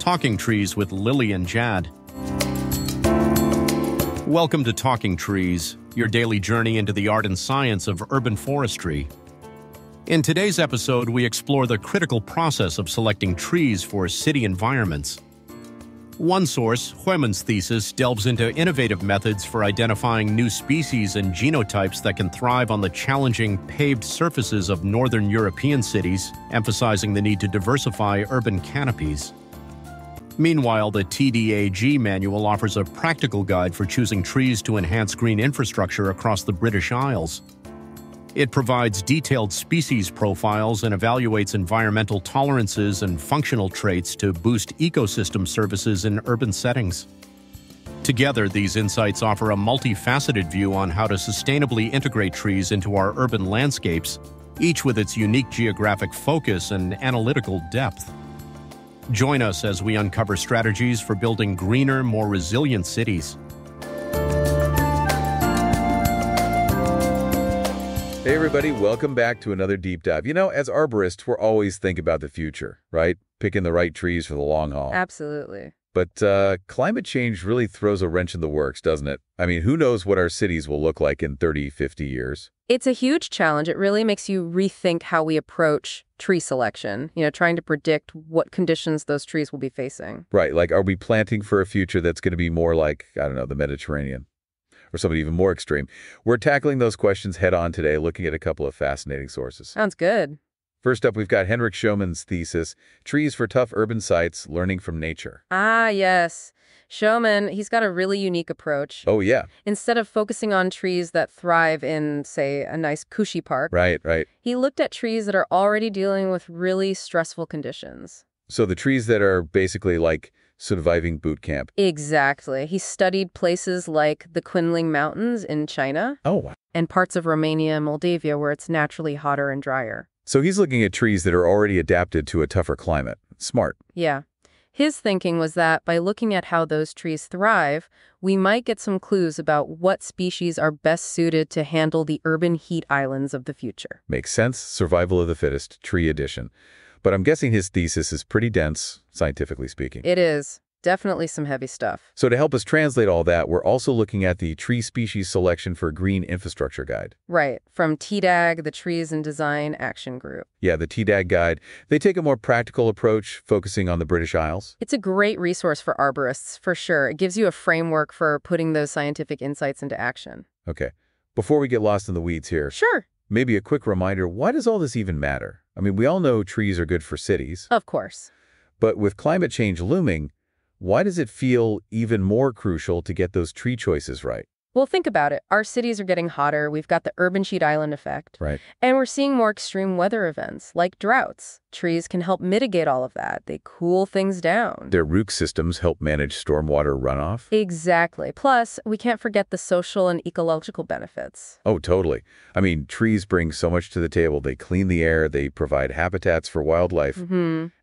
Talking Trees with Lily and Jad. Welcome to Talking Trees, your daily journey into the art and science of urban forestry. In today's episode, we explore the critical process of selecting trees for city environments. One source, Huemann's thesis, delves into innovative methods for identifying new species and genotypes that can thrive on the challenging paved surfaces of northern European cities, emphasizing the need to diversify urban canopies. Meanwhile, the TDAG manual offers a practical guide for choosing trees to enhance green infrastructure across the British Isles. It provides detailed species profiles and evaluates environmental tolerances and functional traits to boost ecosystem services in urban settings. Together, these insights offer a multifaceted view on how to sustainably integrate trees into our urban landscapes, each with its unique geographic focus and analytical depth. Join us as we uncover strategies for building greener, more resilient cities. Hey everybody, welcome back to another deep dive. You know, as arborists, we're always thinking about the future, right? Picking the right trees for the long haul. Absolutely. But climate change really throws a wrench in the works, doesn't it? I mean, who knows what our cities will look like in 30, 50 years? It's a huge challenge. It really makes you rethink how we approach tree selection, trying to predict what conditions those trees will be facing. Right, like are we planting for a future that's going to be more like, I don't know, the Mediterranean? Or something even more extreme. We're tackling those questions head on today, looking at a couple of fascinating sources. Sounds good. First up, we've got Henrik Schomann's thesis, Trees for Tough Urban Sites, Learning from Nature. Ah, yes. Schomann, he's got a really unique approach. Oh, yeah. Instead of focusing on trees that thrive in, say, a nice cushy park, Right. he looked at trees that are already dealing with really stressful conditions. So the trees that are basically like surviving boot camp. Exactly. He studied places like the Qinling Mountains in China. Oh, wow. And parts of Romania and Moldavia where it's naturally hotter and drier. So he's looking at trees that are already adapted to a tougher climate. Smart. Yeah. His thinking was that by looking at how those trees thrive, we might get some clues about what species are best suited to handle the urban heat islands of the future. Makes sense. Survival of the fittest, tree addition. But I'm guessing his thesis is pretty dense, scientifically speaking. It is. Definitely some heavy stuff. So to help us translate all that, we're also looking at the Tree Species Selection for Green Infrastructure Guide. Right. From TDAG, the Trees and Design Action Group. Yeah, the TDAG guide. They take a more practical approach, focusing on the British Isles. It's a great resource for arborists, for sure. It gives you a framework for putting those scientific insights into action. Okay. Before we get lost in the weeds here. Sure. Maybe a quick reminder, why does all this even matter? I mean, we all know trees are good for cities. Of course. But with climate change looming, why does it feel even more crucial to get those tree choices right? Well, think about it. Our cities are getting hotter. We've got the urban sheet island effect. Right. And we're seeing more extreme weather events, like droughts. Trees can help mitigate all of that. They cool things down. Their root systems help manage stormwater runoff? Exactly. Plus, we can't forget the social and ecological benefits. Oh, totally. I mean, trees bring so much to the table. They clean the air, they provide habitats for wildlife.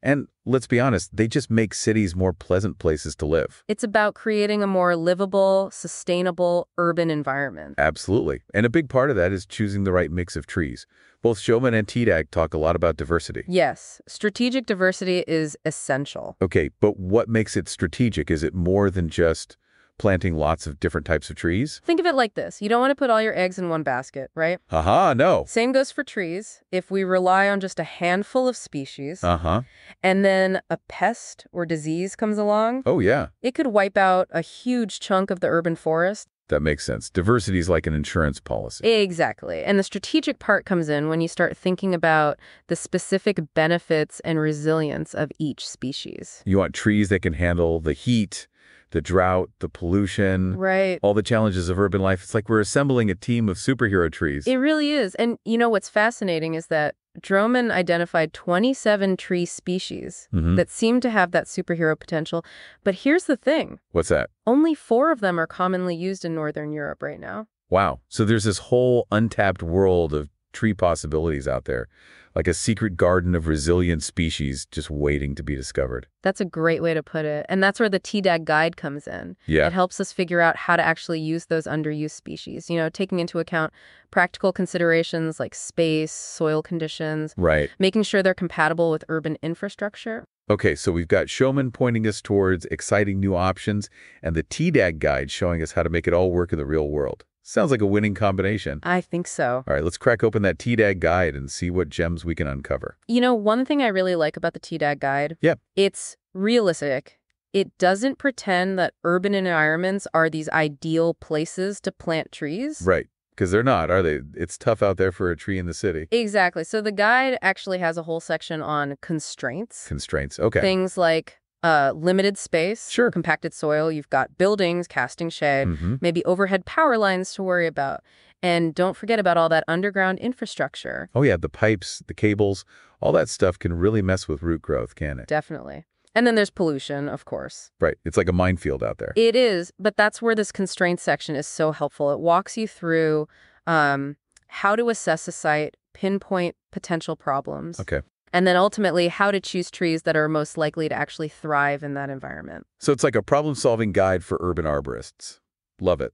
And let's be honest, they just make cities more pleasant places to live. It's about creating a more livable, sustainable, urban environment. Absolutely. And a big part of that is choosing the right mix of trees. Both Schomann and TDAG talk a lot about diversity. Yes, strategic diversity is essential. Okay, but what makes it strategic? Is it more than just planting lots of different types of trees? Think of it like this. You don't want to put all your eggs in one basket, right? Aha, no. Same goes for trees. If we rely on just a handful of species, and then a pest or disease comes along, Oh, yeah. it could wipe out a huge chunk of the urban forest. That makes sense. Diversity is like an insurance policy. Exactly. And the strategic part comes in when you start thinking about the specific benefits and resilience of each species. You want trees that can handle the heat, the drought, the pollution, Right. all the challenges of urban life. It's like we're assembling a team of superhero trees. It really is. And what's fascinating is that Droman identified 27 tree species that seem to have that superhero potential. But here's the thing. What's that? Only 4 of them are commonly used in Northern Europe right now. Wow. So there's this whole untapped world of tree possibilities out there, like a secret garden of resilient species just waiting to be discovered. That's a great way to put it. And that's where the TDAG guide comes in. Yeah. It helps us figure out how to actually use those underused species, taking into account practical considerations like space, soil conditions, Right. making sure they're compatible with urban infrastructure. Okay, so we've got Showman pointing us towards exciting new options and the TDAG guide showing us how to make it all work in the real world. Sounds like a winning combination. I think so. All right, let's crack open that TDAG guide and see what gems we can uncover. One thing I really like about the TDAG guide, Yep. it's realistic. It doesn't pretend that urban environments are these ideal places to plant trees. Right, because they're not, are they? It's tough out there for a tree in the city. Exactly. So the guide actually has a whole section on constraints. Constraints, okay. Things like limited space, Sure. compacted soil, you've got buildings, casting shade, maybe overhead power lines to worry about. And don't forget about all that underground infrastructure. Oh yeah, the pipes, the cables, all that stuff can really mess with root growth, can it? Definitely. And then there's pollution, of course. Right, it's like a minefield out there. It is, but that's where this constraint section is so helpful. It walks you through how to assess a site, pinpoint potential problems. Okay. And then ultimately how to choose trees that are most likely to actually thrive in that environment. So it's like a problem-solving guide for urban arborists. Love it.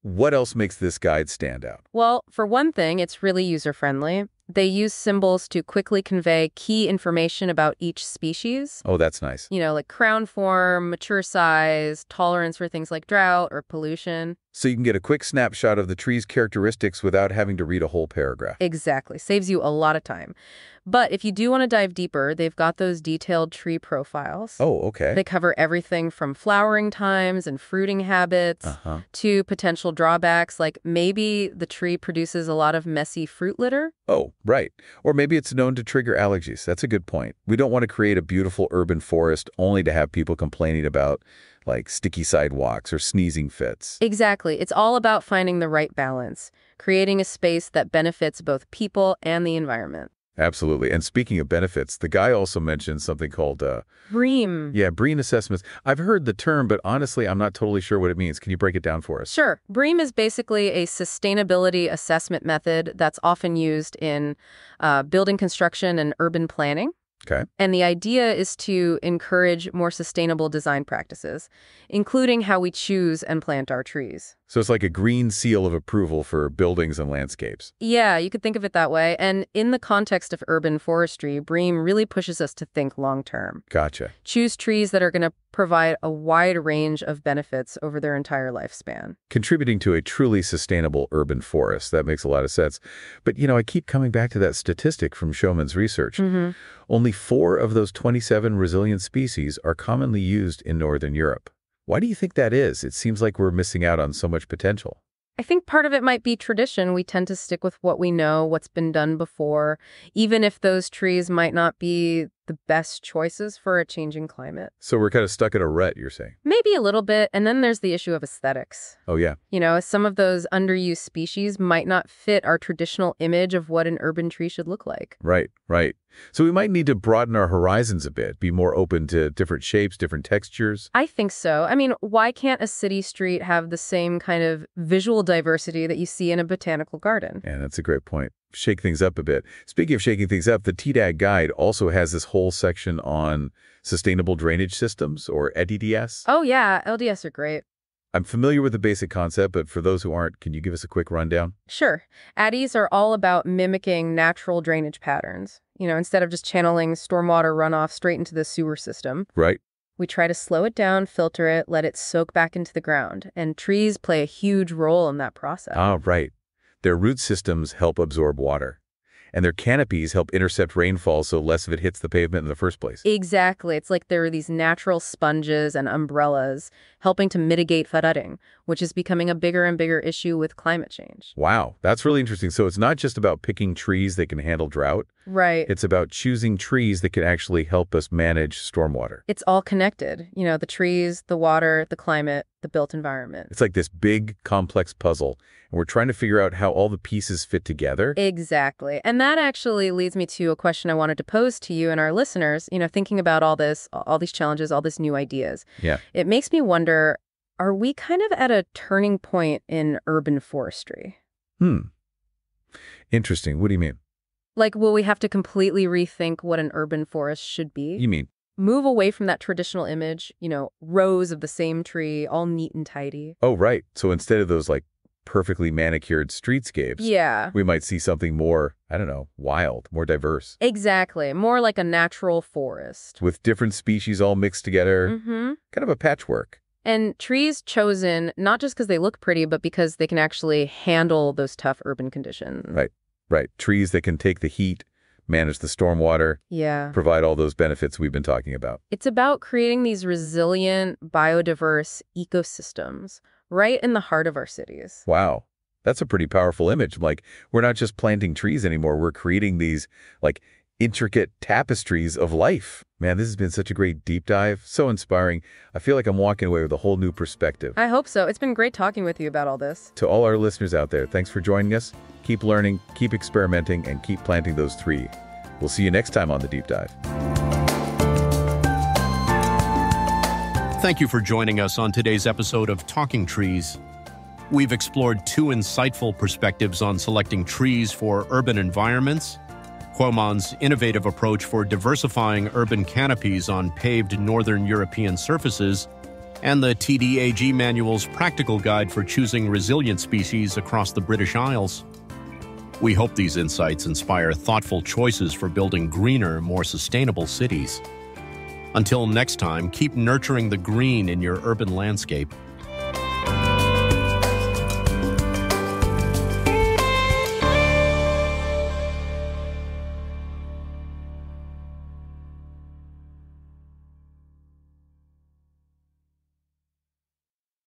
What else makes this guide stand out? Well, for one thing, it's really user-friendly. They use symbols to quickly convey key information about each species. Oh, that's nice. Like crown form, mature size, tolerance for things like drought or pollution. So you can get a quick snapshot of the tree's characteristics without having to read a whole paragraph. Exactly. Saves you a lot of time. But if you do want to dive deeper, they've got those detailed tree profiles. Oh, okay. They cover everything from flowering times and fruiting habits to potential drawbacks, like maybe the tree produces a lot of messy fruit litter. Oh, right. Or maybe it's known to trigger allergies. That's a good point. We don't want to create a beautiful urban forest only to have people complaining about, like, sticky sidewalks or sneezing fits. Exactly. It's all about finding the right balance, creating a space that benefits both people and the environment. Absolutely. And speaking of benefits, the guy also mentioned something called BREEAM. Yeah, BREEAM assessments. I've heard the term, but honestly, I'm not totally sure what it means. Can you break it down for us? Sure. BREEAM is basically a sustainability assessment method that's often used in building construction and urban planning. Okay. And the idea is to encourage more sustainable design practices, including how we choose and plant our trees. So it's like a green seal of approval for buildings and landscapes. Yeah, you could think of it that way. And in the context of urban forestry, BREEAM really pushes us to think long-term. Gotcha. Choose trees that are going to provide a wide range of benefits over their entire lifespan. Contributing to a truly sustainable urban forest. That makes a lot of sense. But, I keep coming back to that statistic from Showman's research. Only 4 of those 27 resilient species are commonly used in Northern Europe. Why do you think that is? It seems like we're missing out on so much potential. I think part of it might be tradition. We tend to stick with what we know, what's been done before, even if those trees might not be the best choices for a changing climate. So we're kind of stuck in a rut, you're saying? Maybe a little bit. And then there's the issue of aesthetics. Oh, yeah. Some of those underused species might not fit our traditional image of what an urban tree should look like. Right, right. So we might need to broaden our horizons a bit, be more open to different shapes, different textures. I think so. I mean, why can't a city street have the same kind of visual diversity that you see in a botanical garden? Yeah, that's a great point. Shake things up a bit. Speaking of shaking things up, the TDAG guide also has this whole section on sustainable drainage systems, or EDDS. Oh, yeah. LDS are great. I'm familiar with the basic concept, but for those who aren't, can you give us a quick rundown? Sure. ADDIEs are all about mimicking natural drainage patterns. Instead of just channeling stormwater runoff straight into the sewer system. Right. We try to slow it down, filter it, let it soak back into the ground. And trees play a huge role in that process. Ah, right. Their root systems help absorb water, and their canopies help intercept rainfall so less of it hits the pavement in the first place. Exactly. It's like there are these natural sponges and umbrellas helping to mitigate flooding, which is becoming a bigger and bigger issue with climate change. Wow, that's really interesting. So it's not just about picking trees that can handle drought. Right. It's about choosing trees that can actually help us manage stormwater. It's all connected. The trees, the water, the climate, the built environment. It's like this big, complex puzzle, and we're trying to figure out how all the pieces fit together. Exactly. And that actually leads me to a question I wanted to pose to you and our listeners, thinking about all these challenges, all these new ideas. Yeah. It makes me wonder, are we kind of at a turning point in urban forestry? Interesting. What do you mean? Like, will we have to completely rethink what an urban forest should be? You mean? Move away from that traditional image, rows of the same tree, all neat and tidy. Oh, right. So instead of those, like, perfectly manicured streetscapes, Yeah. we might see something more, I don't know, wild, more diverse. Exactly. More like a natural forest. With different species all mixed together. Mm-hmm. Kind of a patchwork. And trees chosen not just because they look pretty, but because they can actually handle those tough urban conditions. Right, right. Trees that can take the heat, manage the stormwater, Yeah. provide all those benefits we've been talking about. It's about creating these resilient, biodiverse ecosystems right in the heart of our cities. Wow. That's a pretty powerful image. Like, we're not just planting trees anymore. We're creating these, like, intricate tapestries of life. Man, this has been such a great deep dive. So inspiring. I feel like I'm walking away with a whole new perspective. I hope so. It's been great talking with you about all this. To all our listeners out there, thanks for joining us. Keep learning, keep experimenting, and keep planting those trees. We'll see you next time on The Deep Dive. Thank you for joining us on today's episode of Talking Trees. We've explored two insightful perspectives on selecting trees for urban environments: Quomon's innovative approach for diversifying urban canopies on paved northern European surfaces, and the TDAG Manual's practical guide for choosing resilient species across the British Isles. We hope these insights inspire thoughtful choices for building greener, more sustainable cities. Until next time, keep nurturing the green in your urban landscape